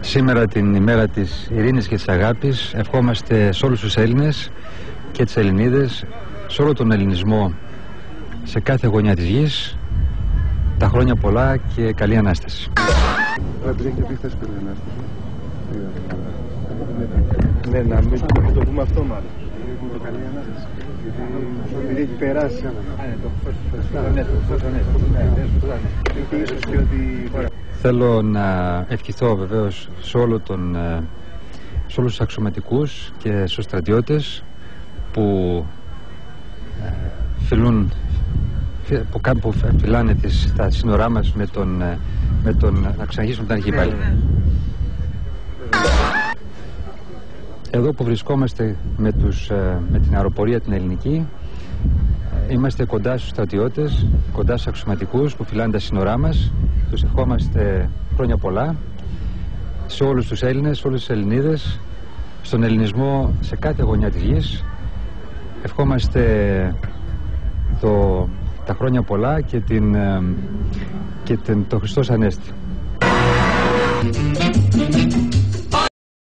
Σήμερα την ημέρα της ειρήνης και της αγάπης ευχόμαστε σε όλους τους Έλληνες και τις Ελληνίδες, σε όλο τον ελληνισμό, σε κάθε γωνιά της γης, τα χρόνια πολλά και καλή Ανάσταση. Ναι, να μην το πούμε αυτό μάλλον. Καλή Ανάσταση. Επειδή έχει περάσει. Θέλω να ευχηθώ βεβαίως σε όλους τους αξιωματικούς και στους στρατιώτες που φυλάνε τα σύνορά μας με τον να ξαναγήσουμε την αρχή πάλι. Εδώ που βρισκόμαστε με την αεροπορία την ελληνική, είμαστε κοντά στους στρατιώτες, κοντά στους αξιωματικούς που φυλάνε τα σύνορά μας. Τους ευχόμαστε χρόνια πολλά σε όλους τους Έλληνες, σε όλες τις Ελληνίδες, στον ελληνισμό σε κάθε γωνιά της γης. Ευχόμαστε τα χρόνια πολλά και το Χριστός Ανέστη.